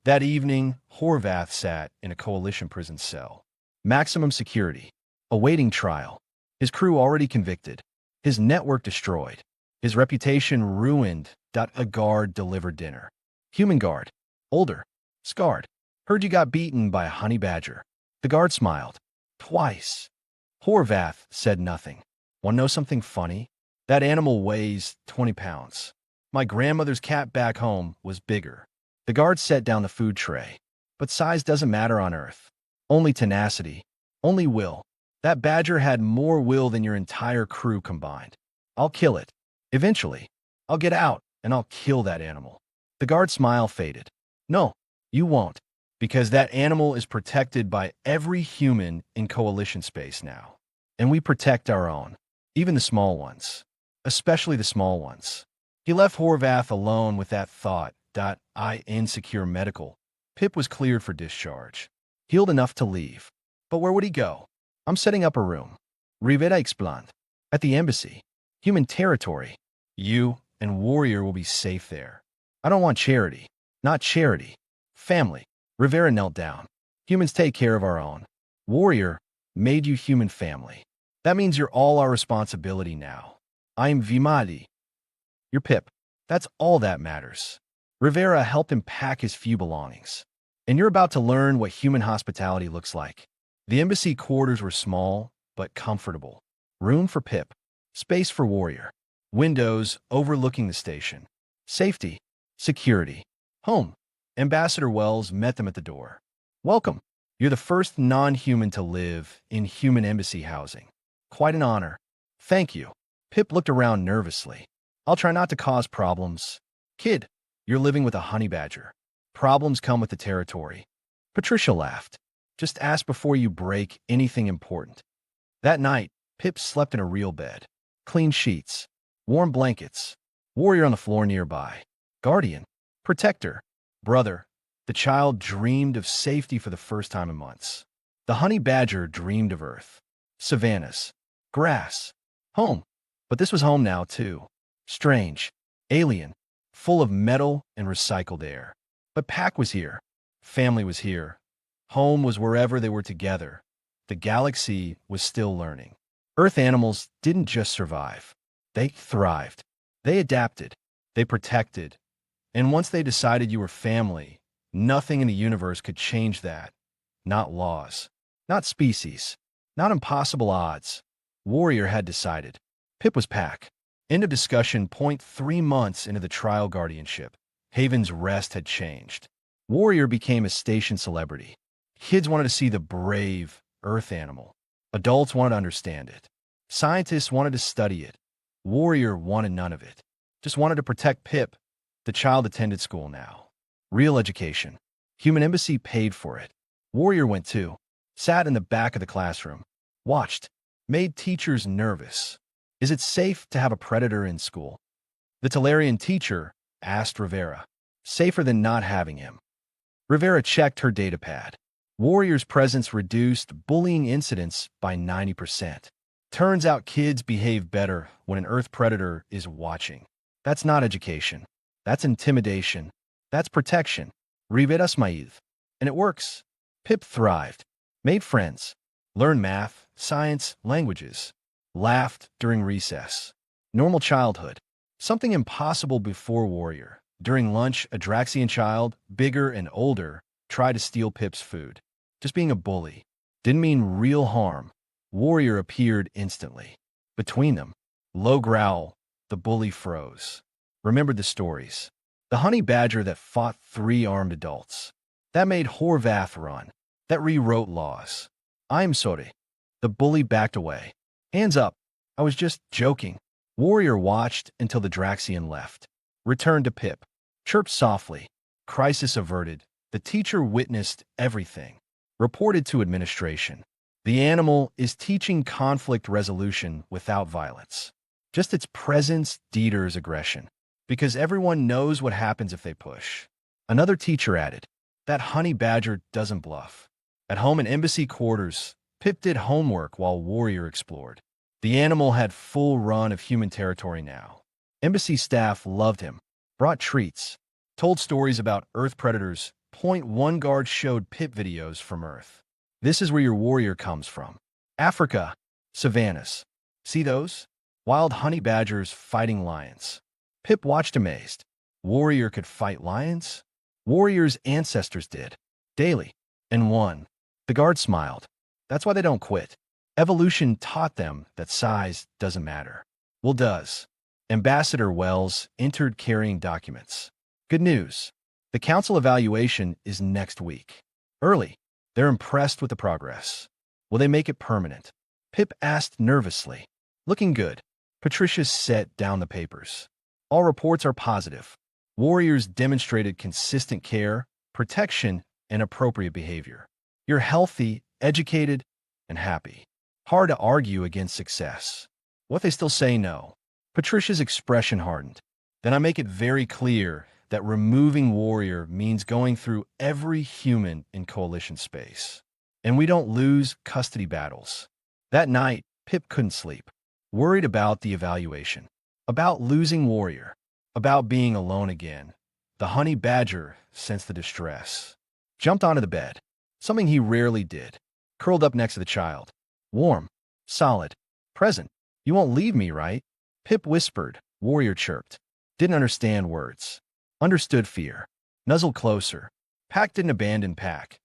That evening, Horvath sat in a coalition prison cell. Maximum security, awaiting trial. His crew already convicted. His network destroyed. His reputation ruined. A guard delivered dinner. Human guard, older, scarred. Heard you got beaten by a honey badger. The guard smiled. Twice. Horvath said nothing. Want to know something funny? That animal weighs 20 pounds. My grandmother's cat back home was bigger. The guard set down the food tray. But size doesn't matter on Earth. Only tenacity. Only will. That badger had more will than your entire crew combined. I'll kill it. Eventually. I'll get out, and I'll kill that animal. The guard's smile faded. No, you won't. Because that animal is protected by every human in coalition space now. And we protect our own. Even the small ones. Especially the small ones. He left Horvath alone with that thought. Insecure medical. Pip was cleared for discharge. Healed enough to leave. But where would he go? I'm setting up a room. Rivera explained. At the embassy. Human territory. You and Warrior will be safe there. I don't want charity. Not charity. Family. Rivera knelt down. Humans take care of our own. Warrior made you human family. That means you're all our responsibility now. I'm Vimali. You're Pip. That's all that matters. Rivera helped him pack his few belongings. And you're about to learn what human hospitality looks like. The embassy quarters were small, but comfortable. Room for Pip. Space for Warrior. Windows overlooking the station. Safety. Security. Home. Ambassador Wells met them at the door. Welcome. You're the first non-human to live in human embassy housing. Quite an honor. Thank you. Pip looked around nervously. I'll try not to cause problems. Kid, you're living with a honey badger. Problems come with the territory. Patricia laughed. Just ask before you break anything important. That night, Pip slept in a real bed. Clean sheets. Warm blankets. Warrior on the floor nearby. Guardian. Protector. Brother. The child dreamed of safety for the first time in months. The honey badger dreamed of Earth. Savannas. Grass. Home. But this was home now, too. Strange. Alien. Full of metal and recycled air. But Pack was here. Family was here. Home was wherever they were together. The galaxy was still learning. Earth animals didn't just survive. They thrived. They adapted. They protected. And once they decided you were family, nothing in the universe could change that. Not laws. Not species. Not impossible odds. Warrior had decided. Pip was Pack. End of discussion. 3 months into the trial guardianship. Haven's Rest had changed. Warrior became a station celebrity. Kids wanted to see the brave Earth animal. Adults wanted to understand it. Scientists wanted to study it. Warrior wanted none of it. Just wanted to protect Pip. The child attended school now. Real education. Human Embassy paid for it. Warrior went too. Sat in the back of the classroom. Watched. Made teachers nervous. Is it safe to have a predator in school? The Talarian teacher asked Rivera. Safer than not having him. Rivera checked her datapad. Warrior's presence reduced bullying incidents by 90%. Turns out kids behave better when an Earth predator is watching. That's not education. That's intimidation. That's protection. Rivera smiled. And it works. Pip thrived. Made friends. Learned math, science, languages. Laughed during recess. Normal childhood. Something impossible before Warrior. During lunch, a Draxian child, bigger and older, tried to steal Pip's food. Just being a bully. Didn't mean real harm. Warrior appeared instantly. Between them, low growl, the bully froze. Remembered the stories. The honey badger that fought 3 armed adults. That made Horvath run. That rewrote laws. I'm sorry. The bully backed away. Hands up. I was just joking. Warrior watched until the Draxian left. Returned to Pip. Chirped softly. Crisis averted. The teacher witnessed everything. Reported to administration. The animal is teaching conflict resolution without violence. Just its presence deters aggression. Because everyone knows what happens if they push. Another teacher added, that honey badger doesn't bluff. At home in embassy quarters, Pip did homework while Warrior explored. The animal had full run of human territory now. Embassy staff loved him, brought treats, told stories about Earth predators. Point one guard showed Pip videos from Earth. This is where your Warrior comes from. Africa, savannas. See those? Wild honey badgers fighting lions. Pip watched amazed. Warrior could fight lions? Warrior's ancestors did. Daily. And won. The guard smiled. That's why they don't quit. Evolution taught them that size doesn't matter. Well, does. Ambassador Wells entered carrying documents. Good news. The council evaluation is next week. Early. They're impressed with the progress. Will they make it permanent? Pip asked nervously. Looking good. Patricia set down the papers. All reports are positive. Warriors demonstrated consistent care, protection, and appropriate behavior. You're healthy, educated, and happy. Hard to argue against success. What if they still say no? Patricia's expression hardened. Then I make it very clear that removing Warrior means going through every human in coalition space. And we don't lose custody battles. That night, Pip couldn't sleep. Worried about the evaluation. About losing Warrior. About being alone again. The honey badger sensed the distress. Jumped onto the bed. Something he rarely did. Curled up next to the child. Warm. Solid. Present. You won't leave me, right? Pip whispered. Warrior chirped. Didn't understand words. Understood fear. Nuzzled closer. Pack didn't abandon pack.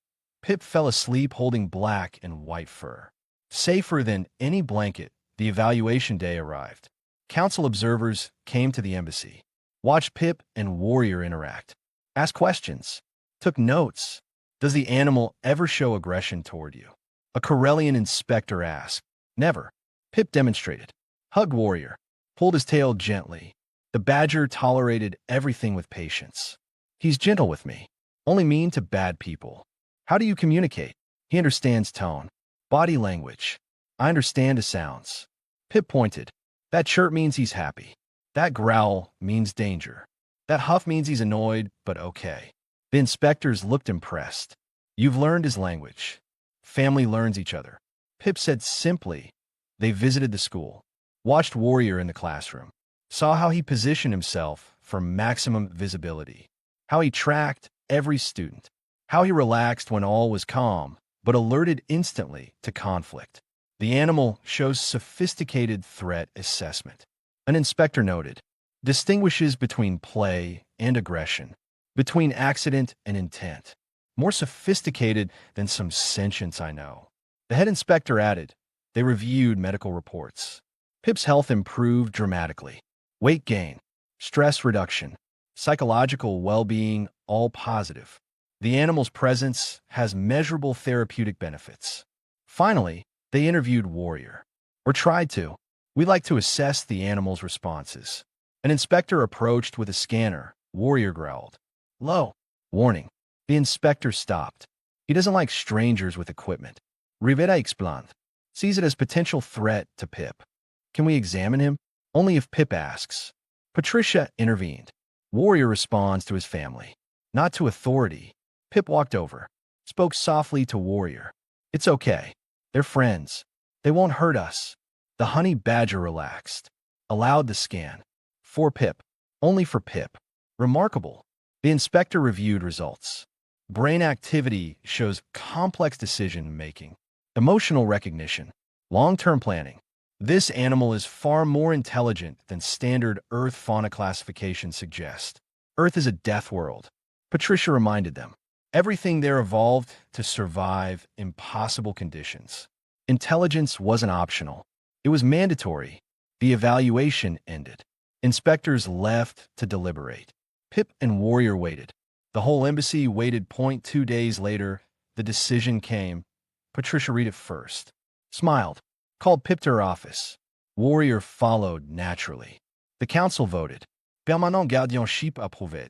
Pip fell asleep holding black and white fur. Safer than any blanket, the evaluation day arrived. Council observers came to the embassy. Watched Pip and Warrior interact. Asked questions. Took notes. Does the animal ever show aggression toward you? A Corellian inspector asked. Never. Pip demonstrated. Hugged Warrior. Pulled his tail gently. The badger tolerated everything with patience. He's gentle with me. Only mean to bad people. How do you communicate? He understands tone. Body language. I understand his sounds. Pip pointed. That chirp means he's happy. That growl means danger. That huff means he's annoyed, but okay. The inspectors looked impressed. You've learned his language. Family learns each other. Pip said simply. They visited the school. Watched Warrior in the classroom. Saw how he positioned himself for maximum visibility. How he tracked every student. How he relaxed when all was calm, but alerted instantly to conflict. The animal shows sophisticated threat assessment. An inspector noted, distinguishes between play and aggression, between accident and intent. More sophisticated than some sentients I know. The head inspector added, they reviewed medical reports. Pip's health improved dramatically. Weight gain, stress reduction, psychological well-being, all positive. The animal's presence has measurable therapeutic benefits. Finally, they interviewed Warrior. Or tried to. We like to assess the animal's responses. An inspector approached with a scanner. Warrior growled. Low. Warning. The inspector stopped. He doesn't like strangers with equipment. Rivera explained. Sees it as potential threat to Pip. Can we examine him? Only if Pip asks. Patricia intervened. Warrior responds to his family. Not to authority. Pip walked over, spoke softly to Warrior. It's okay. They're friends. They won't hurt us. The honey badger relaxed. Allowed the scan. For Pip. Only for Pip. Remarkable. The inspector reviewed results. Brain activity shows complex decision-making, emotional recognition, long-term planning. This animal is far more intelligent than standard Earth fauna classification suggests. Earth is a death world, Patricia reminded them. Everything there evolved to survive impossible conditions. Intelligence wasn't optional. It was mandatory. The evaluation ended. Inspectors left to deliberate. Pip and Warrior waited. The whole embassy waited. 2 days later, the decision came. Patricia read it first. Smiled. Called Pip to her office. Warrior followed naturally. The council voted. Permanent guardianship approuvé.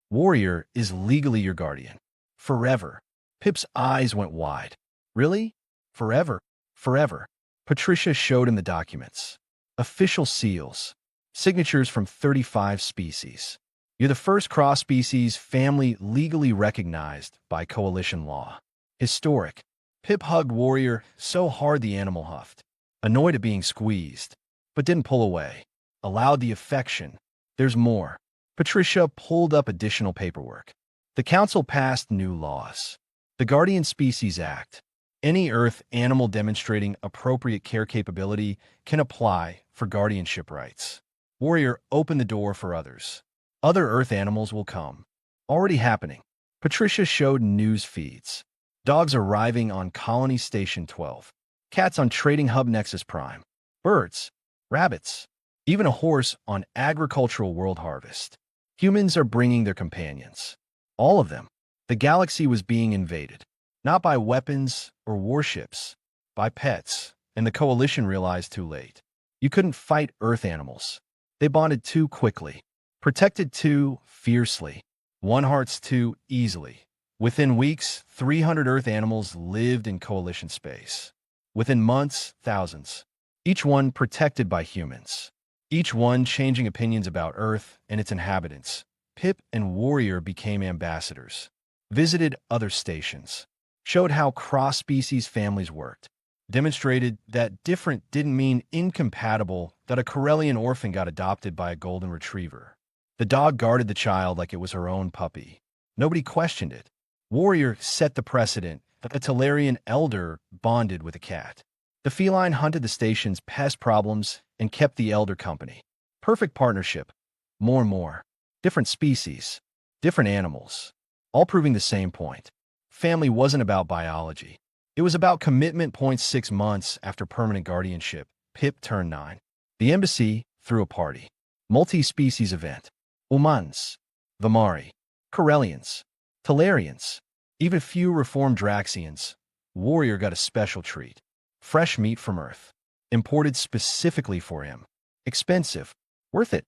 Warrior is legally your guardian. Forever. Pip's eyes went wide. Really? Forever? Forever. Patricia showed him the documents. Official seals. Signatures from 35 species. You're the first cross-species family legally recognized by coalition law. Historic. Pip hugged Warrior so hard the animal huffed. Annoyed at being squeezed, but didn't pull away. Allowed the affection. There's more. Patricia pulled up additional paperwork. The council passed new laws. The Guardian Species Act. Any Earth animal demonstrating appropriate care capability can apply for guardianship rights. Warrior opened the door for others. Other Earth animals will come. Already happening. Patricia showed news feeds. Dogs arriving on Colony Station 12. Cats on Trading Hub Nexus Prime. Birds. Rabbits. Even a horse on Agricultural World Harvest. Humans are bringing their companions. All of them. The galaxy was being invaded. Not by weapons or warships. By pets. And the Coalition realized too late. You couldn't fight Earth animals. They bonded too quickly. Protected too fiercely. Won hearts too easily. Within weeks, 300 Earth animals lived in Coalition space. Within months, thousands. Each one protected by humans. Each one changing opinions about Earth and its inhabitants. Pip and Warrior became ambassadors. Visited other stations. Showed how cross-species families worked. Demonstrated that different didn't mean incompatible, that a Corellian orphan got adopted by a golden retriever. The dog guarded the child like it was her own puppy. Nobody questioned it. Warrior set the precedent that a Talarian elder bonded with a cat. The feline hunted the station's pest problems and kept the elder company. Perfect partnership. More and more. Different species. Different animals. All proving the same point. Family wasn't about biology. It was about commitment. 6 months after permanent guardianship, Pip turned 9. The embassy threw a party. Multi-species event. Humans. Vamari. Corellians. Talarians. Even few reformed Draxians. Warrior got a special treat. Fresh meat from Earth. Imported specifically for him. Expensive. Worth it.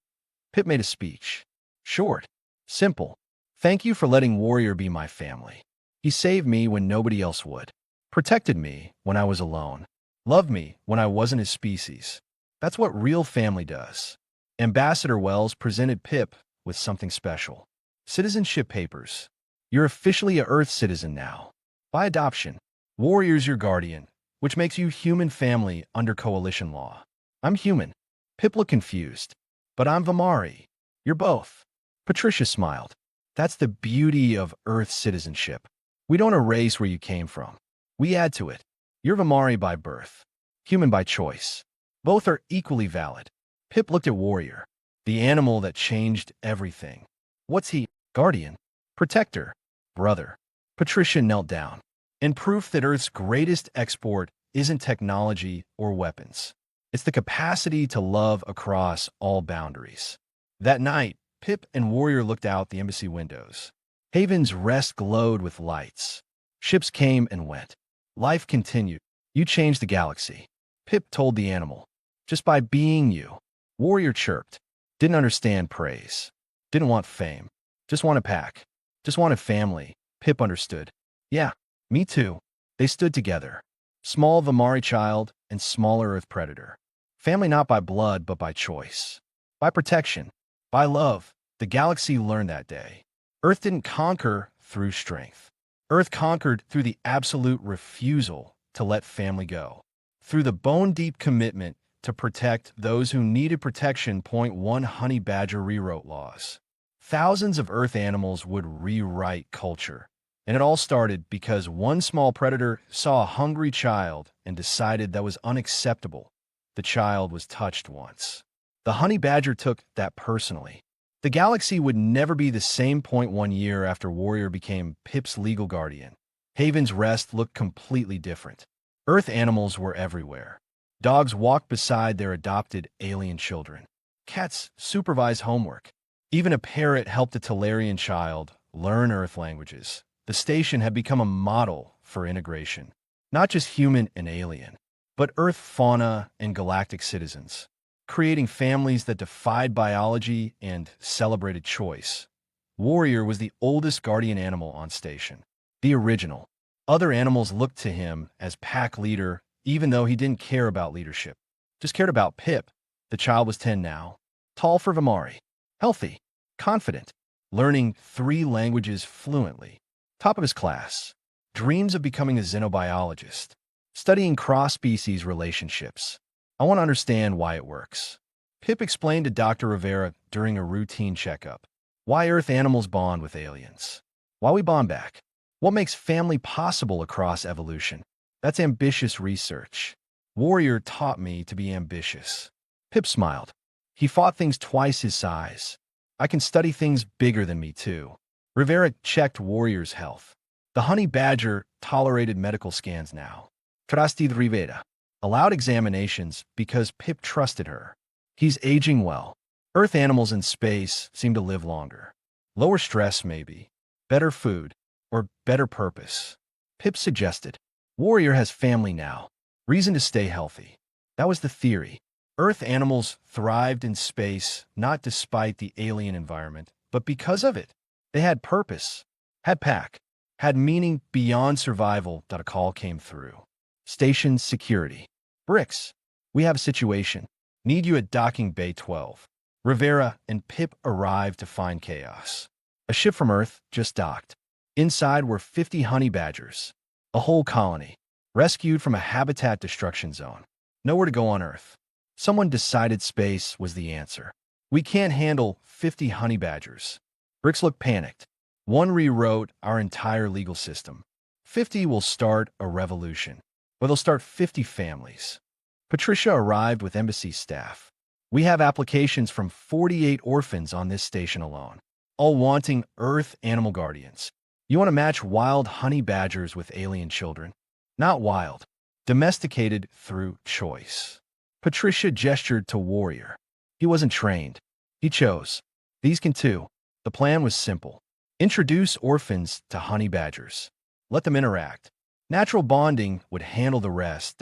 Pip made a speech. Short. Simple. Thank you for letting Warrior be my family. He saved me when nobody else would. Protected me when I was alone. Loved me when I wasn't his species. That's what real family does. Ambassador Wells presented Pip with something special. Citizenship papers. You're officially a Earth citizen now. By adoption. Warrior's your guardian, which makes you human family under Coalition law. I'm human. Pip looked confused. But I'm Vamari. You're both. Patricia smiled. That's the beauty of Earth citizenship. We don't erase where you came from. We add to it. You're Vamari by birth. Human by choice. Both are equally valid. Pip looked at Warrior. The animal that changed everything. What's he? Guardian. Protector. Brother. Patricia knelt down. In proof that Earth's greatest export isn't technology or weapons. It's the capacity to love across all boundaries. That night, Pip and Warrior looked out the embassy windows. Haven's Rest glowed with lights. Ships came and went. Life continued. You changed the galaxy. Pip told the animal. Just by being you. Warrior chirped. Didn't understand praise. Didn't want fame. Just wanted pack. Just wanted family. Pip understood. Yeah, me too. They stood together. Small Vamari child and smaller Earth predator. Family not by blood but by choice. By protection. By love. The galaxy learned that day. Earth didn't conquer through strength. Earth conquered through the absolute refusal to let family go, through the bone-deep commitment to protect those who needed protection. Point one, honey badger rewrote laws. Thousands of Earth animals would rewrite culture. And it all started because one small predator saw a hungry child and decided that was unacceptable. The child was touched once. The honey badger took that personally. The galaxy would never be the same. Point one year after Warrior became Pip's legal guardian, Haven's Rest looked completely different. Earth animals were everywhere. Dogs walked beside their adopted alien children. Cats supervised homework. Even a parrot helped a Talarian child learn Earth languages. The station had become a model for integration, not just human and alien, but Earth fauna and galactic citizens, creating families that defied biology and celebrated choice. Warrior was the oldest guardian animal on station, the original. Other animals looked to him as pack leader, even though he didn't care about leadership, just cared about Pip. The child was 10 now, tall for Vamari, healthy, confident, learning 3 languages fluently, top of his class, dreams of becoming a xenobiologist, studying cross-species relationships. I want to understand why it works. Pip explained to Dr. Rivera during a routine checkup why Earth animals bond with aliens, why we bond back, what makes family possible across evolution. That's ambitious research. Warrior taught me to be ambitious. Pip smiled. He fought things twice his size. I can study things bigger than me, too. Rivera checked Warrior's health. The honey badger tolerated medical scans now. Trastid Rivera allowed examinations because Pip trusted her. He's aging well. Earth animals in space seem to live longer. Lower stress, maybe. Better food. Or better purpose. Pip suggested. Warrior has family now. Reason to stay healthy. That was the theory. Earth animals thrived in space not despite the alien environment, but because of it. They had purpose, had pack, had meaning beyond survival. A call came through. Station security. Bricks. We have a situation. Need you at docking bay 12. Rivera and Pip arrived to find chaos. A ship from Earth just docked. Inside were 50 honey badgers. A whole colony. Rescued from a habitat destruction zone. Nowhere to go on Earth. Someone decided space was the answer. We can't handle 50 honey badgers. Bricks looked panicked. One rewrote our entire legal system. 50 will start a revolution. Or they'll start 50 families. Patricia arrived with embassy staff. We have applications from 48 orphans on this station alone, all wanting Earth animal guardians. You want to match wild honey badgers with alien children? Not wild. Domesticated through choice. Patricia gestured to Warrior. He wasn't trained. He chose. These can too. The plan was simple. Introduce orphans to honey badgers. Let them interact. Natural bonding would handle the rest.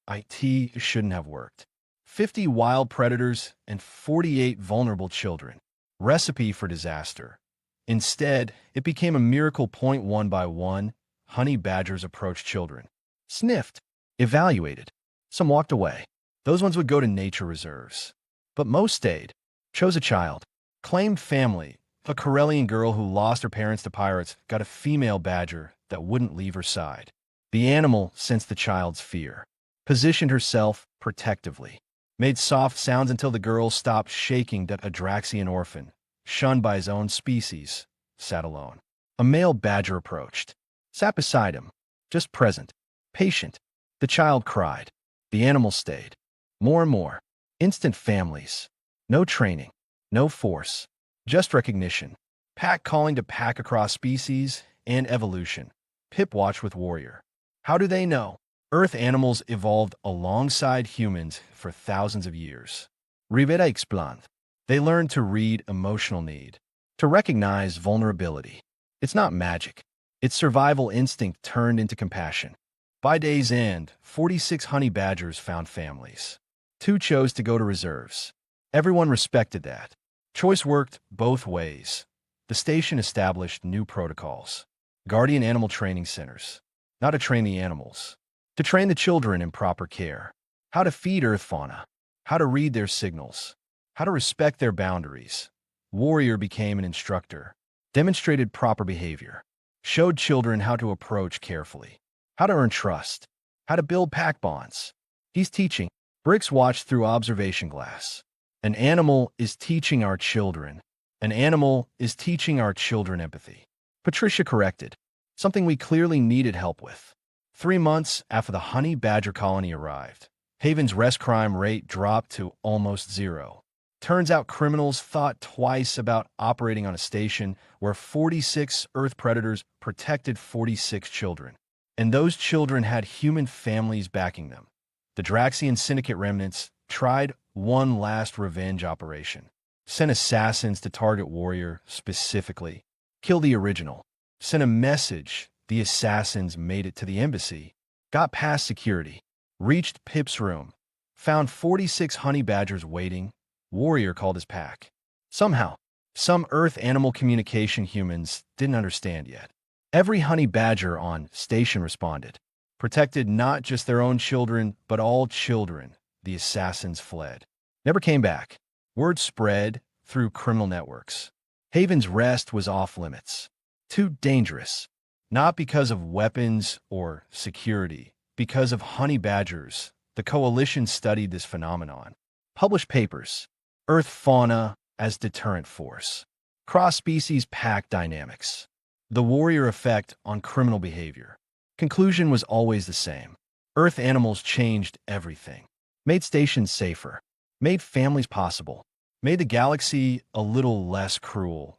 IT shouldn't have worked. 50 wild predators and 48 vulnerable children. Recipe for disaster. Instead, it became a miracle. Point one by one, honey badgers approached children. Sniffed. Evaluated. Some walked away. Those ones would go to nature reserves. But most stayed. Chose a child. Claimed family. A Corellian girl who lost her parents to pirates got a female badger that wouldn't leave her side. The animal sensed the child's fear. Positioned herself protectively. Made soft sounds until the girl stopped shaking. That Adraxian orphan, shunned by his own species, sat alone. A male badger approached. Sat beside him. Just present. Patient. The child cried. The animal stayed. More and more. Instant families. No training. No force. Just recognition. Pack calling to pack across species and evolution. Pip watched with Warrior. How do they know? Earth animals evolved alongside humans for thousands of years. Rivera explained. They learned to read emotional need, to recognize vulnerability. It's not magic. It's survival instinct turned into compassion. By day's end, 46 honey badgers found families. 2 chose to go to reserves. Everyone respected that. Choice worked both ways. The station established new protocols. Guardian animal training centers. Not to train the animals. To train the children in proper care. How to feed Earth fauna. How to read their signals. How to respect their boundaries. Warrior became an instructor. Demonstrated proper behavior. showed children how to approach carefully, how to earn trust, how to build pack bonds. He's teaching. Bricks watched through observation glass. An animal is teaching our children. An animal is teaching our children empathy. Patricia corrected, something we clearly needed help with. 3 months after the honey badger colony arrived, Haven's rest crime rate dropped to almost zero. Turns out criminals thought twice about operating on a station where 46 Earth predators protected 46 children. And those children had human families backing them. The Draxian Syndicate remnants tried one last revenge operation. Sent assassins to target Warrior specifically. Kill the original. Sent a message. The assassins made it to the embassy. Got past security. Reached Pip's room. Found 46 honey badgers waiting. Warrior called his pack. Somehow, some Earth animal communication humans didn't understand yet. Every honey badger on station responded. Protected not just their own children, but all children. The assassins fled. Never came back. Word spread through criminal networks. Haven's Rest was off limits. Too dangerous. Not because of weapons or security, because of honey badgers. The coalition studied this phenomenon. Published papers. Earth fauna as deterrent force. Cross-species pack dynamics. The warrior effect on criminal behavior. Conclusion was always the same. Earth animals changed everything. Made stations safer. Made families possible. Made the galaxy a little less cruel.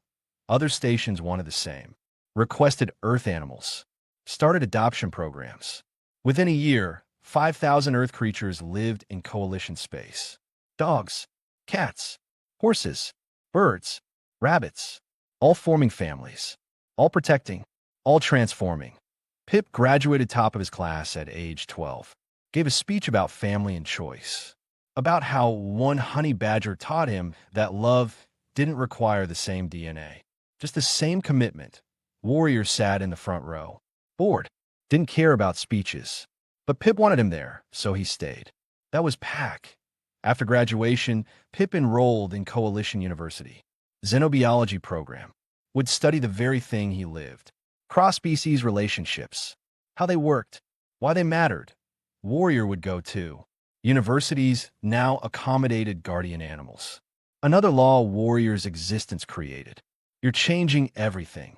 Other stations wanted the same. Requested Earth animals. Started adoption programs. Within a year, 5,000 Earth creatures lived in coalition space. Dogs, cats, horses, birds, rabbits, all forming families, all protecting, all transforming. Pip graduated top of his class at age 12. Gave a speech about family and choice. About how one honey badger taught him that love didn't require the same DNA. Just the same commitment. Warrior sat in the front row. Bored. Didn't care about speeches. But Pip wanted him there, so he stayed. That was Pack. After graduation, Pip enrolled in Coalition University. Xenobiology program. Would study the very thing he lived. Cross-species relationships. How they worked. Why they mattered. Warrior would go too. Universities now accommodated guardian animals. Another law Warrior's existence created. You're changing everything.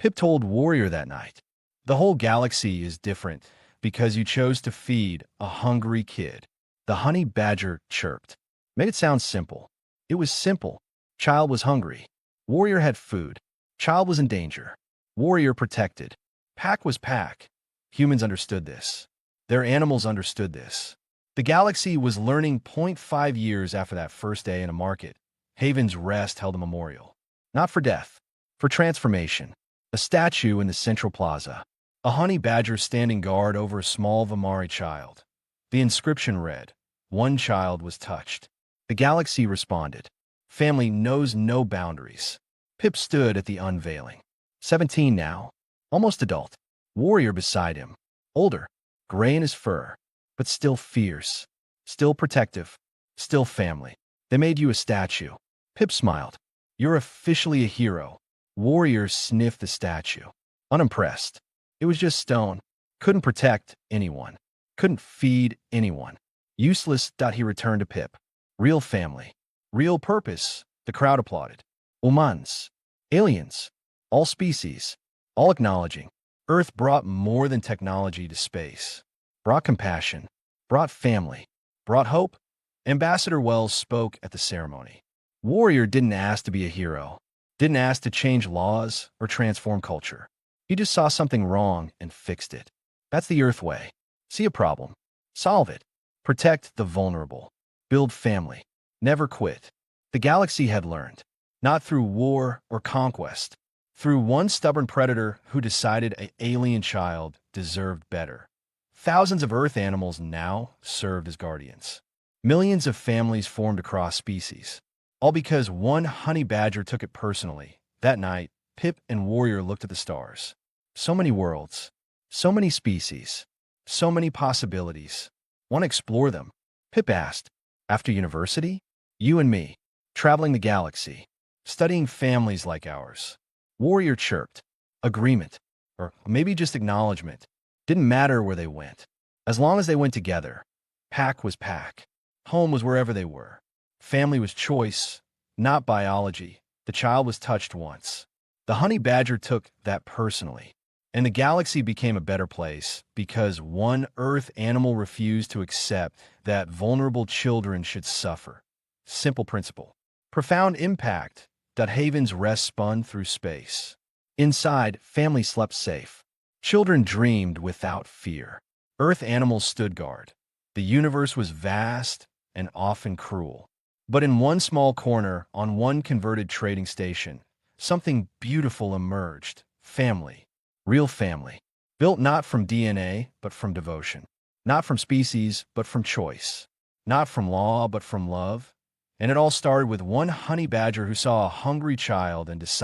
Pip told Warrior that night. The whole galaxy is different because you chose to feed a hungry kid. The honey badger chirped. Made it sound simple. It was simple. Child was hungry. Warrior had food. Child was in danger. Warrior protected. Pack was pack. Humans understood this. Their animals understood this. The galaxy was learning 0.5 years after that first day in a market. Haven's Rest held a memorial. Not for death, for transformation. A statue in the central plaza. A honey badger standing guard over a small Vamari child. The inscription read, "One child was touched." The galaxy responded. Family knows no boundaries. Pip stood at the unveiling. 17 now. Almost adult. Warrior beside him. Older. Gray in his fur. But still fierce. Still protective. Still family. They made you a statue. Pip smiled. You're officially a hero. Warrior sniffed the statue. Unimpressed. It was just stone. Couldn't protect anyone. Couldn't feed anyone. Useless. He returned to Pip. Real family. Real purpose. The crowd applauded. Humans. Aliens. All species. All acknowledging. Earth brought more than technology to space. Brought compassion. Brought family. Brought hope. Ambassador Wells spoke at the ceremony. Warrior didn't ask to be a hero. Didn't ask to change laws or transform culture. He just saw something wrong and fixed it. That's the Earth way. See a problem. Solve it. Protect the vulnerable. Build family. Never quit. The galaxy had learned. Not through war or conquest. Through one stubborn predator who decided an alien child deserved better. Thousands of Earth animals now served as guardians. Millions of families formed across species. All because one honey badger took it personally. That night, Pip and Warrior looked at the stars. So many worlds. So many species. So many possibilities. Want to explore them? Pip asked. After university? You and me. Traveling the galaxy. Studying families like ours. Warrior chirped. Agreement. or maybe just acknowledgement. Didn't matter where they went. As long as they went together, pack was pack. Home was wherever they were. Family was choice, not biology. The child was touched once. The honey badger took that personally. And the galaxy became a better place because one Earth animal refused to accept that vulnerable children should suffer. Simple principle. Profound impact. Haven's Rest spun through space. Inside, family slept safe. Children dreamed without fear. Earth animals stood guard. The universe was vast and often cruel. But in one small corner, on one converted trading station, something beautiful emerged. Family. Real family. Built not from DNA, but from devotion. Not from species, but from choice. Not from law, but from love. And it all started with one honey badger who saw a hungry child and decided